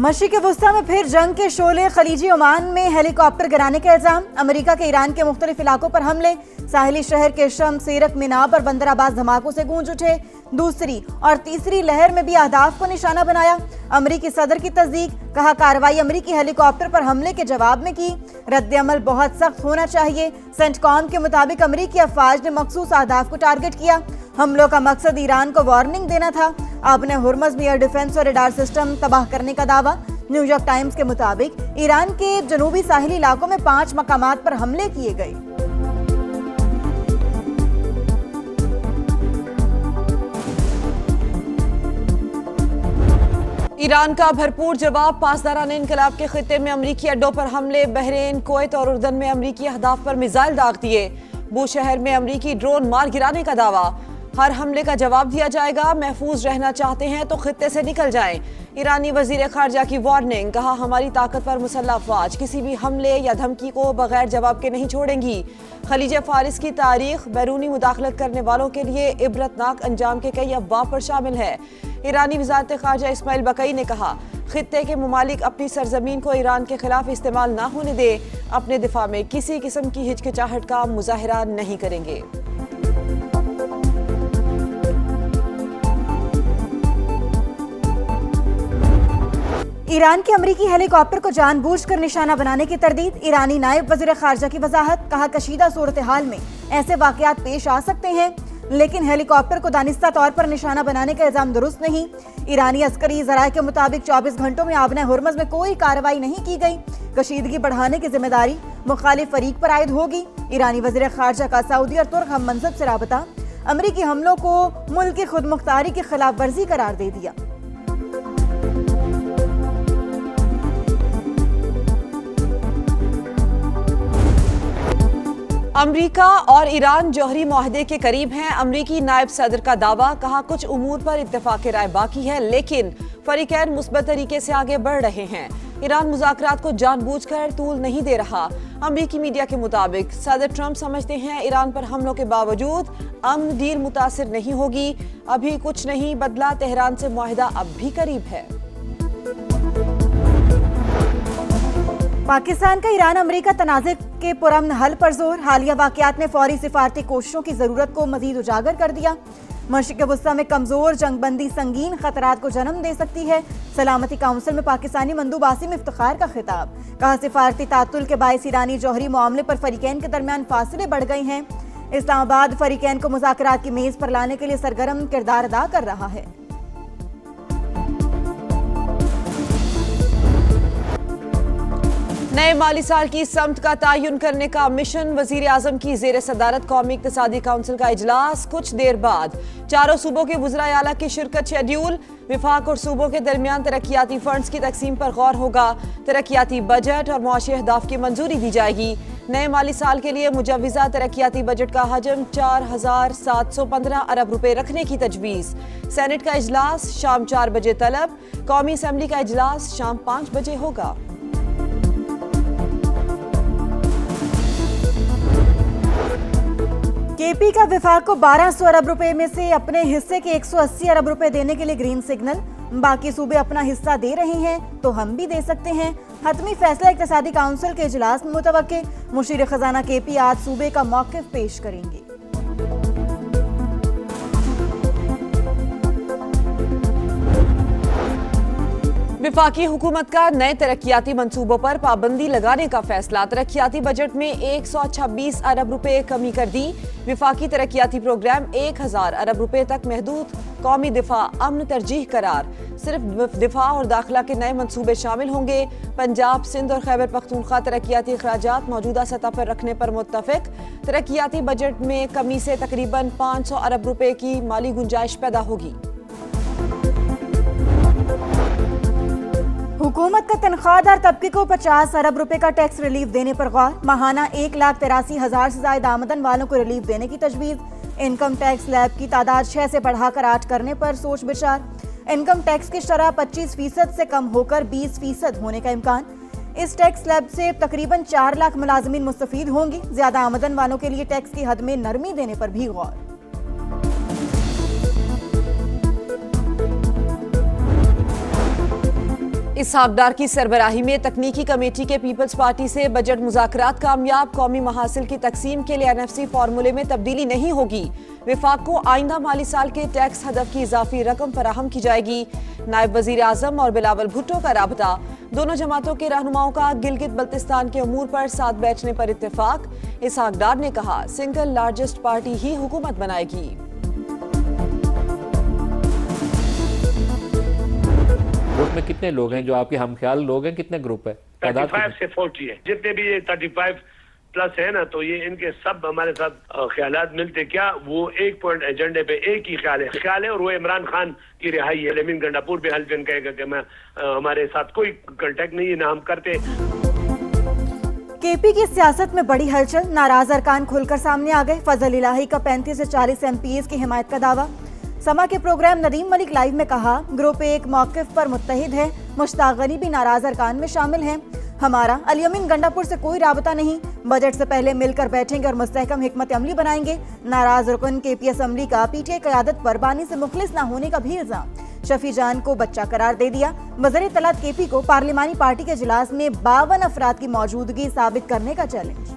मशरिक़ वुस्ता में फिर जंग के शोले, खलीजी ओमान में हेलीकॉप्टर गिराने के इल्जाम, अमेरिका के ईरान के मुख्तलिफ इलाकों पर हमले, साहिली शहर के शम, सीरक, मिनाब और बंदर अब्बास धमाकों से गूंज उठे। दूसरी और तीसरी लहर में भी अहदाफ को निशाना बनाया। अमेरिकी सदर की तस्दीक, कहा कार्रवाई अमेरिकी हेलीकॉप्टर पर हमले के जवाब में की, रद्द-ए-अमल बहुत सख्त होना चाहिए। सेंटकॉम के मुताबिक अमेरिकी अफवाज ने मखसूस अहदाफ को टारगेट किया। हमलों का मकसद ईरान को वार्निंग देना था। आपने हुर्मज़ में एयर डिफेंस और रडार सिस्टम तबाह करने का दावा। न्यूयॉर्क टाइम्स के मुताबिक ईरान के जनूबी साहिली इलाकों में 5 मकामात पर हमले किए गए। ईरान का भरपूर जवाब, पासदाराने इनकलाब के खित्ते में अमरीकी अड्डों पर हमले, बहरीन, कुवैत और उर्दन में अमरीकी अहदाफ पर मिसाइल दाग दिए। बूशहर में अमरीकी ड्रोन मार गिराने का दावा, हर हमले का जवाब दिया जाएगा। महफूज रहना चाहते हैं तो खित्ते से निकल जाएं। ईरानी वजीर खारजा की वार्निंग, कहा हमारी ताकतवर मुसल्लह अफवाज किसी भी हमले या धमकी को बगैर जवाब के नहीं छोड़ेंगी। खलीज फारिस की तारीख बैरूनी मुदाखलत करने वालों के लिए इबरतनाक अंजाम के कई अफवाह पर शामिल है। ईरानी वज़ारत खारजा इस्माइल बकई ने कहा खित्ते के ममालिक अपनी सरजमीन को ईरान के खिलाफ इस्तेमाल ना होने दे, अपने दिफा में किसी किस्म की हिचकिचाहट का मुजाहिरा नहीं करेंगे। ईरान के अमरीकी हेलीकॉप्टर को जानबूझकर निशाना बनाने की तरदीद, ईरानी नायब वज़ीर खारजा की वजाहत, कहा कशीदा सूरत हाल में ऐसे वाकयात पेश आ सकते हैं, लेकिन हेलीकॉप्टर को दानिस्ता तौर पर निशाना बनाने का इल्जाम दुरुस्त नहीं। ईरानी अस्करी ज़राए के मुताबिक 24 घंटों में आबना हुर्मज़ में कोई कार्रवाई नहीं की गई। कशीदगी बढ़ाने की जिम्मेदारी मुखालिफ फरीक पर आयद होगी। ईरानी वज़ीर खारजा का सऊदी और तुर्क हम मनसब से राबता, अमरीकी हमलों को मुल्क की खुद मुख्तारी की खिलाफ वर्जी करार दे दिया। अमरीका और ईरान जौहरी मुआहदे के करीब हैं। अमरीकी नायब सदर का दावा, कहा कुछ उमूर पर इत्तेफाक राय बाकी है, लेकिन फरीकैन मुस्बत तरीके से आगे बढ़ रहे हैं। ईरान मुज़ाकरात को जानबूझकर तूल नहीं दे रहा। अमरीकी मीडिया के मुताबिक सदर ट्रंप समझते हैं ईरान पर हमलों के बावजूद अमन डील मुतासिर नहीं होगी। अभी कुछ नहीं बदला, तेहरान से मुआहदा अब भी करीब है। पाकिस्तान का ईरान अमेरिका तनाज़े के पुरअमन हल पर जोर, हालिया वाकयात ने फौरी सिफारती कोशिशों की जरूरत को मजीद उजागर कर दिया। मशरिक़ वुस्ता में कमजोर जंगबंदी संगीन खतरात को जन्म दे सकती है। सलामती काउंसिल में पाकिस्तानी मंदूब आसिम इफ्तिखार का खिताब, कहा सिफारती तातुल के बायस ईरानी जौहरी मामले पर फरीकैन के दरमियान फासले बढ़ गए हैं। इस्लामाबाद फरीकैन को मुज़ाकरात की मेज पर लाने के लिए सरगर्म किरदार अदा कर रहा है। नए माली साल की समत का तयन करने का मिशन, वजीर आजम की जेर सदारत कौमी इक्तिसादी काउंसिल का इजलास कुछ देर बाद। चारों सूबों के वज़राए आला की शिरकत शेड्यूल। विफाक और सूबों के दरमियान तरक्याती फंड्स की तकसीम पर गौर होगा। तरक्याती बजट और मुआशी अहदाफ की मंजूरी दी जाएगी। नए माली साल के लिए मुजव्वज़ा तरक्याती बजट का हजम 4715 अरब रुपए रखने की तजवीज़। सेनेट का इजलास शाम 4 बजे तलब। कौमी असम्बली का इजलास शाम 5 बजे होगा। केपी का विफाक को 1200 अरब रुपए में से अपने हिस्से के 180 अरब रुपए देने के लिए ग्रीन सिग्नल। बाकी सूबे अपना हिस्सा दे रहे हैं तो हम भी दे सकते हैं। हतमी फैसला इक्तिसादी काउंसिल के इजलास में मुतवक्के। मुशीर खजाना केपी आज सूबे का मौक़िफ़ पेश करेंगे। विफाकी हुकूमत का नए तरक्याती मंसूबों पर पाबंदी लगाने का फैसला। तरक्याती बजट में 126 अरब रुपए कमी कर दी। विफाकी तरक्याती प्रोग्राम 1000 अरब रुपए तक महदूद। कौमी दिफा अमन तरजीह करार। सिर्फ दिफा और दाखिला के नए मंसूबे शामिल होंगे। पंजाब, सिंध और खैबर पख्तूनख्वा तरक्याती अखराजात मौजूदा सतह पर रखने पर मुत्तफिक। तरक्याती बजट में कमी से तकरीबन 500 अरब रुपए की माली गुंजाइश पैदा होगी। हुकूमत का तनख्वाहदार तबके को 50 अरब रुपए का टैक्स रिलीफ देने पर गौर। माहाना 1,83,000 से ज्यादा आमदन वालों को रिलीफ देने की तजवीज़। इनकम टैक्स स्लैब की तादाद 6 से बढ़ाकर 8 करने पर सोच विचार। इनकम टैक्स की शरह 25% से कम होकर 20% होने का इम्कान। इस टैक्स स्लैब से तकरीबन 4 लाख मुलाजमीन मुस्तफीद होंगी। ज्यादा आमदन वालों के लिए टैक्स की हद में नरमी देने पर भी गौर। इसहाक डार की सरबराही में तकनीकी कमेटी के पीपल्स पार्टी से बजट मुज़ाकरात कामयाब। कौमी महासिल की तकसीम के लिए NFC फार्मूले में तब्दीली नहीं होगी। विफाक को आइंदा माली साल के टैक्स हदफ की इजाफी रकम फराहम की जाएगी। नायब वजीर आजम और बिलावल भुट्टो का राबता। दोनों जमातों के रहनुमाओं का गिलगित बल्तिस्तान के अमूर पर साथ बैठने पर इत्तेफाक। इसहाक डार ने कहा, सिंगल लार्जेस्ट पार्टी ही हुकूमत बनाएगी। ग्रुप में कितने लोग हैं जो आपके हमख्याल लोग हैं? कितने ग्रुप है? 35 से 40 है। जितने भी ये 35 प्लस है ना, तो ये इनके सब हमारे साथ ख्यालात मिलते क्या, वो एक पॉइंट एजेंडे पे एक ही ख्याल है और वो इमरान खान की रिहाई है। लेकिन गंडापुर भी हल्फन कहेगा कि मैं हमारे साथ कोई कांटेक्ट नहीं है, ना हम करते। केपी की सियासत में बड़ी हलचल, नाराज अरकान खुलकर सामने आ गए। फजल इलाही का 35 से 40 MPs की हिमायत का दावा। समा के प्रोग्राम नदीम मलिक लाइव में कहा, ग्रुप एक मौक़िफ़ पर मुत्तहिद है। मुश्ताक गनी भी नाराज अरकान में शामिल हैं। हमारा अलियमीन गंडापुर से कोई राबता नहीं। बजट से पहले मिलकर बैठेंगे और मुस्तहकम हिकमत अमली बनाएंगे। नाराज रुकन KP असम्बली का PTI क़यादत पर बानी से मुखलिस न होने का भी इल्जाम। शफी जान को बच्चा करार दे दिया। वज़ीर इत्तलात KP को पार्लिमानी पार्टी के इजलास में 52 अफराद की मौजूदगी साबित करने का चैलेंज।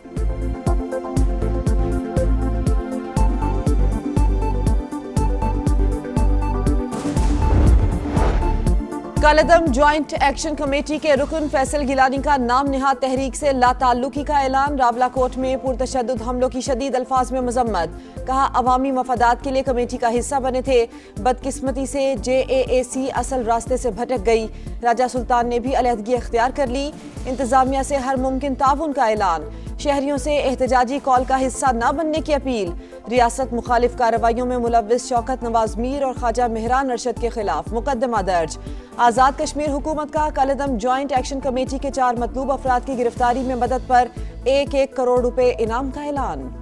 कलदम ज्वाइंट एक्शन कमेटी के रुकन फैसल गिलानी का नाम निहाद तहरीक से लाताल्लुकी का ऐलान। रावलाकोट में पुरतशद्दुद हमलों की शदीद अल्फाज में मजम्मत। कहा, अवामी मफादात के लिए कमेटी का हिस्सा बने थे, बदकिस्मती से JAAC असल रास्ते से भटक गई। राजा सुल्तान ने भी अलहदगी इख्तियार कर ली। इंतजामिया से हर मुमकिन ताउन का ऐलान। शहरियों से एहतजाजी कॉल का हिस्सा न बनने की अपील। रियासत मुखालिफ कार्रवाइयों में मुलव्विस शौकत नवाज मीर और ख्वाजा मेहरान अरशद के खिलाफ मुकदमा दर्ज। आज़ाद कश्मीर हुकूमत का कलदम ज्वाइंट एक्शन कमेटी के 4 मतलूब अफराद की गिरफ्तारी में मदद पर 1-1 करोड़ रुपए इनाम का ऐलान।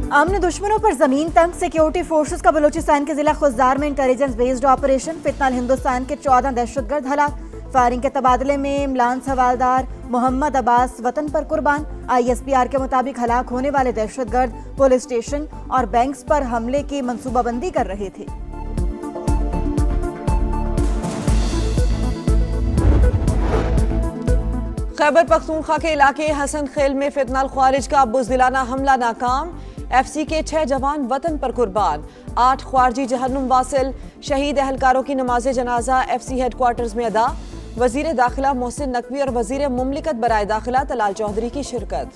अमन दुश्मनों पर जमीन तंग, सिक्योरिटी फोर्सेस का बलूचिस्तान के जिला खुजदार में इंटेलिजेंस बेस्ड ऑपरेशन। फितनाल हिंदुस्तान के 14 दहशतगर्द हलाक। फायरिंग के तबादले में इमलांस हवालदार मोहम्मद अब्बास वतन पर कुर्बान। ISPR के मुताबिक हलाक होने वाले दहशतगर्द पुलिस स्टेशन और बैंक्स पर हमले की मंसूबाबंदी कर रहे थे। खैबर पख्तूनख्वा के इलाके हसन खेल में फितनाल ख्वारिज का बुज़दिलाना हमला नाकाम। FC के 6 जवान वतन पर कुर्बान। 8 ख्वारजी जहन्नुम वासिल। शहीद एहलकारों की नमाज जनाजा FC हेडक्वार्टर्स में अदा। वजीर दाखिला मोहसिन नकवी और वजीर मुमलिकत बराए दाखिला तलाल चौधरी की शिरकत।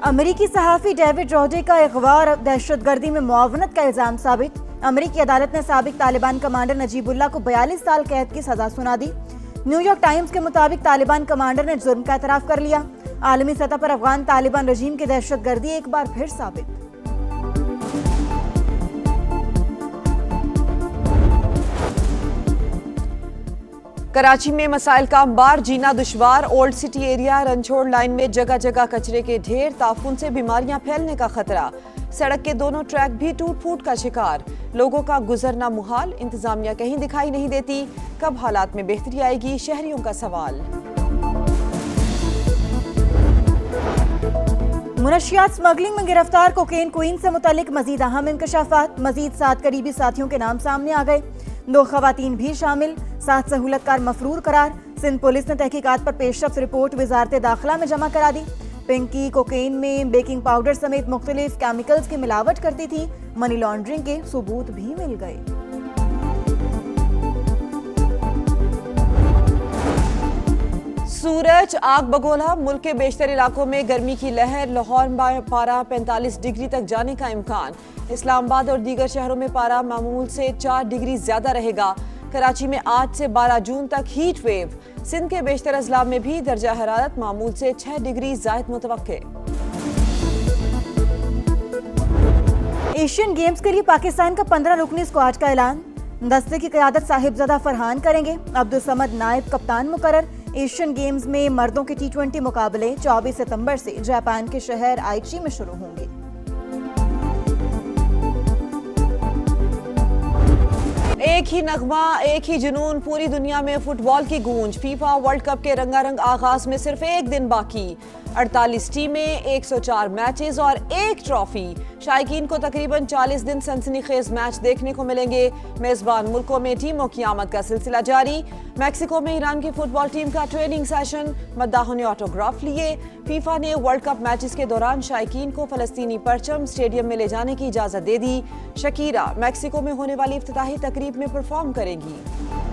अमेरिकी सहाफ़ी डेविड रोडे का अगवा और दहशतगर्दी में मुआवनत का इल्जाम साबित। अमेरिकी अदालत ने साबिक तालिबान कमांडर नजीबुल्लाह को 42 साल कैद की सजा सुना दी। न्यूयॉर्क टाइम्स के मुताबिक तालिबान कमांडर ने जुर्म का एतराफ़ कर लिया। आलमी सतह पर अफगान तालिबान रजीम की दहशतगर्दी एक बार फिर साबित। कराची में मसाइल का अंबार, जीना दुश्वार। Old city area Ranchhor line में जगह जगह कचरे के ढेर। ताफून से बीमारियां फैलने का खतरा। सड़क के दोनों ट्रैक भी टूट फूट का शिकार। लोगों का गुजरना मुहाल। इंतजामिया कहीं दिखाई नहीं देती। कब हालात में बेहतरी आएगी, शहरियों का सवाल। मुनशियात स्मगलिंग में गिरफ्तार कोकेन क्वीन से मुतालिक मजीद अहम इंकशाफात। मजीद 7 करीबी साथियों के नाम सामने आ गए। 2 खवातीन भी शामिल। 7 सहूलतकार मफरूर करार। सिंध पुलिस ने तहकीकात पर पेशरफ्त रिपोर्ट वजारत दाखिला में जमा करा दी। पिंकी कोकेन में बेकिंग पाउडर समेत मुख्तलिफ केमिकल्स की मिलावट करती थी। मनी लॉन्ड्रिंग के सबूत भी मिल गए। सूरज आग बगोला। मुल्क के बेशतर इलाकों में गर्मी की लहर। लाहौर में पारा 45 डिग्री तक जाने का इम्कान। इस्लामाबाद और दीगर शहरों में पारा मामूल से 4 डिग्री ज्यादा रहेगा। कराची में 8 से 12 जून तक हीट वेव। सिंध के बेशतर अजला में भी दर्जा हरारत मामूल से 6 डिग्री जायद मुतवक्के। एशियन गेम्स के लिए पाकिस्तान का 15 रुकनी स्क्वाड का ऐलान। दस्ते की क़यादत साहिबजादा फरहान करेंगे। अब्दुल समद नायब कप्तान मुकर्रर। एशियन गेम्स में मर्दों के T20 मुकाबले 24 सितंबर से जापान के शहर आइची में शुरू होंगे। एक ही नगमा, एक ही जुनून, पूरी दुनिया में फुटबॉल की गूंज। फीफा वर्ल्ड कप के रंगारंग आगाज में सिर्फ एक दिन बाकी। 48 टीमें, 104 मैचेस और एक ट्रॉफी। शायकीन को तकरीबन 40 दिन सनसनीखेज मैच देखने को मिलेंगे। मेजबान मुल्कों में टीमों की आमद का सिलसिला जारी। मैक्सिको में ईरान की फुटबॉल टीम का ट्रेनिंग सेशन, मद्दाहों ने ऑटोग्राफ लिए। फीफा ने वर्ल्ड कप मैचेस के दौरान शायकीन को फलस्तीनी परचम स्टेडियम में ले जाने की इजाजत दे दी। शकीरा मैक्सिको में होने वाली इफ्तिताही तकरीब में परफॉर्म करेंगी।